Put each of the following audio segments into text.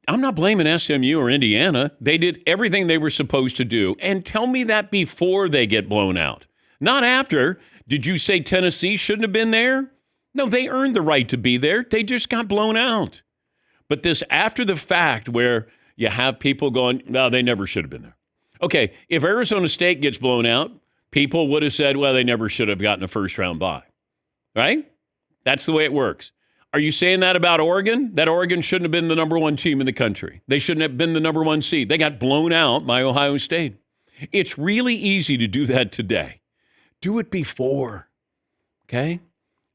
I'm not blaming SMU or Indiana. They did everything they were supposed to do. And tell me that before they get blown out, not after. Did you say Tennessee shouldn't have been there? No, they earned the right to be there. They just got blown out. But this after the fact where you have people going, no, they never should have been there. Okay, if Arizona State gets blown out, people would have said, well, they never should have gotten a first-round bye. Right? That's the way it works. Are you saying that about Oregon? That Oregon shouldn't have been the number one team in the country. They shouldn't have been the number one seed. They got blown out by Ohio State. It's really easy to do that today. Do it before. Okay?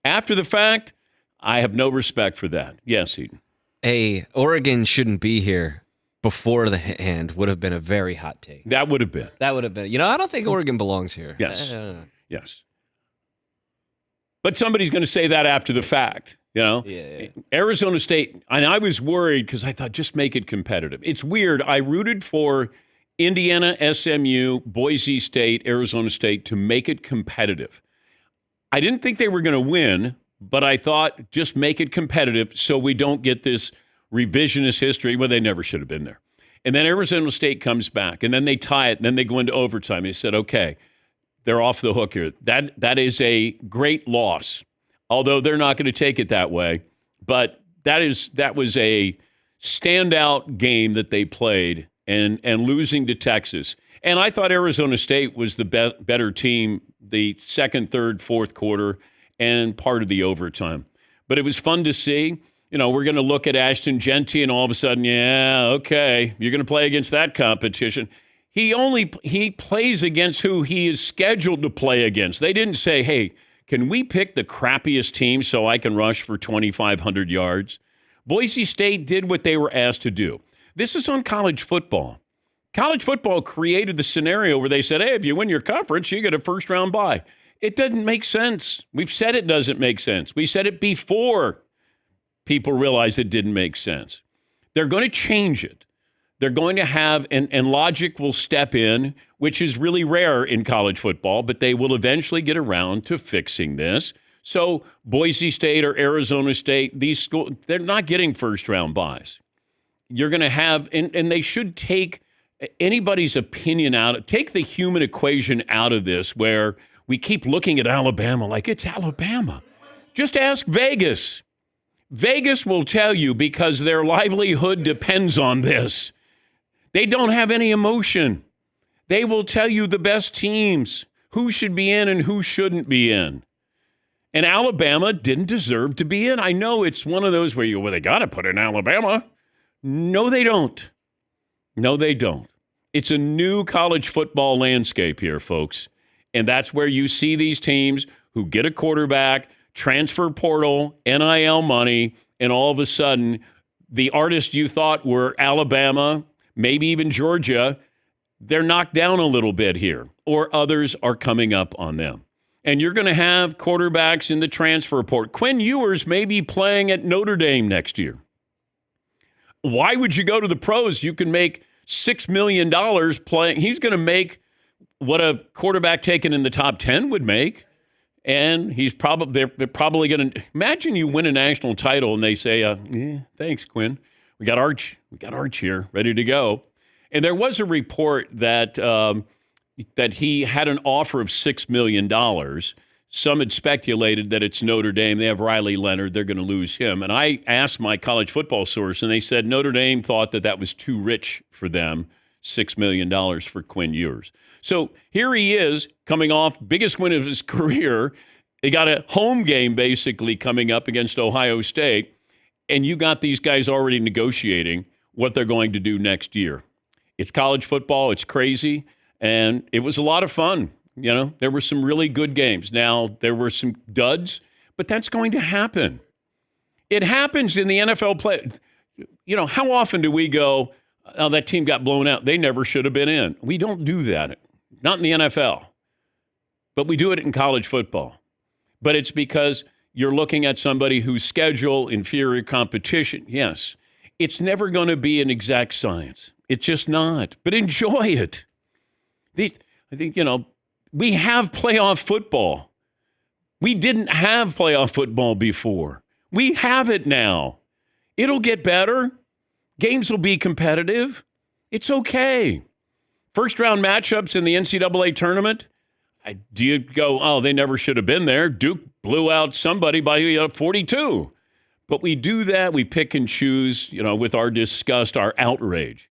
After the fact, I have no respect for that. Yes, Eden. Oregon shouldn't be here before the hand would have been a very hot take. That would have been. I don't think Oregon belongs here. Yes. Yes. But somebody's going to say that after the fact. Yeah. Arizona State, and I was worried because I thought just make it competitive. It's weird. I rooted for Indiana, SMU, Boise State, Arizona State to make it competitive. I didn't think they were going to win, but I thought just make it competitive so we don't get this revisionist history where they never should have been there. And then Arizona State comes back, and then they tie it, and then they go into overtime. They said, okay, they're off the hook here. That is a great loss. Although they're not going to take it that way, but that was a standout game that they played, and losing to Texas. And I thought Arizona State was the better team the second, third, fourth quarter, and part of the overtime. But it was fun to see. We're going to look at Ashton Genty, and all of a sudden, yeah, okay, you're going to play against that competition. He plays against who he is scheduled to play against. They didn't say, hey, can we pick the crappiest team so I can rush for 2,500 yards? Boise State did what they were asked to do. This is on college football. College football created the scenario where they said, hey, if you win your conference, you get a first-round bye. It doesn't make sense. We've said it doesn't make sense. We said it before people realized it didn't make sense. They're going to change it. They're going to have, and logic will step in, which is really rare in college football, but they will eventually get around to fixing this. So Boise State or Arizona State, these schools, they're not getting first-round byes. You're going to have, and they should take anybody's opinion out, take the human equation out of this where we keep looking at Alabama like it's Alabama. Just ask Vegas. Vegas will tell you because their livelihood depends on this. They don't have any emotion. They will tell you the best teams, who should be in and who shouldn't be in. And Alabama didn't deserve to be in. I know it's one of those where they got to put in Alabama. No, they don't. No, they don't. It's a new college football landscape here, folks. And that's where you see these teams who get a quarterback, transfer portal, NIL money, and all of a sudden, the artists you thought were Alabama, maybe even Georgia, they're knocked down a little bit here, or others are coming up on them. And you're going to have quarterbacks in the transfer portal. Quinn Ewers may be playing at Notre Dame next year. Why would you go to the pros? You can make $6 million playing. He's going to make what a quarterback taken in the top 10 would make. And they're probably going to imagine you win a national title and they say, thanks, Quinn. We got Arch here, ready to go. And there was a report that he had an offer of $6 million. Some had speculated that it's Notre Dame. They have Riley Leonard. They're going to lose him. And I asked my college football source, and they said Notre Dame thought that was too rich for them, $6 million for Quinn Ewers. So here he is coming off biggest win of his career. They got a home game basically coming up against Ohio State. And you got these guys already negotiating what they're going to do next year. It's college football. It's crazy. And it was a lot of fun. There were some really good games. Now, there were some duds, but that's going to happen. It happens in the NFL play. How often do we go, oh, that team got blown out. They never should have been in. We don't do that. Not in the NFL. But we do it in college football. But it's because you're looking at somebody whose schedule, inferior competition. Yes, it's never going to be an exact science. It's just not. But enjoy it. I think, we have playoff football. We didn't have playoff football before. We have it now. It'll get better. Games will be competitive. It's okay. First round matchups in the NCAA tournament. Do you go, oh, they never should have been there? Duke blew out somebody by 42. But we do that. We pick and choose, with our disgust, our outrage.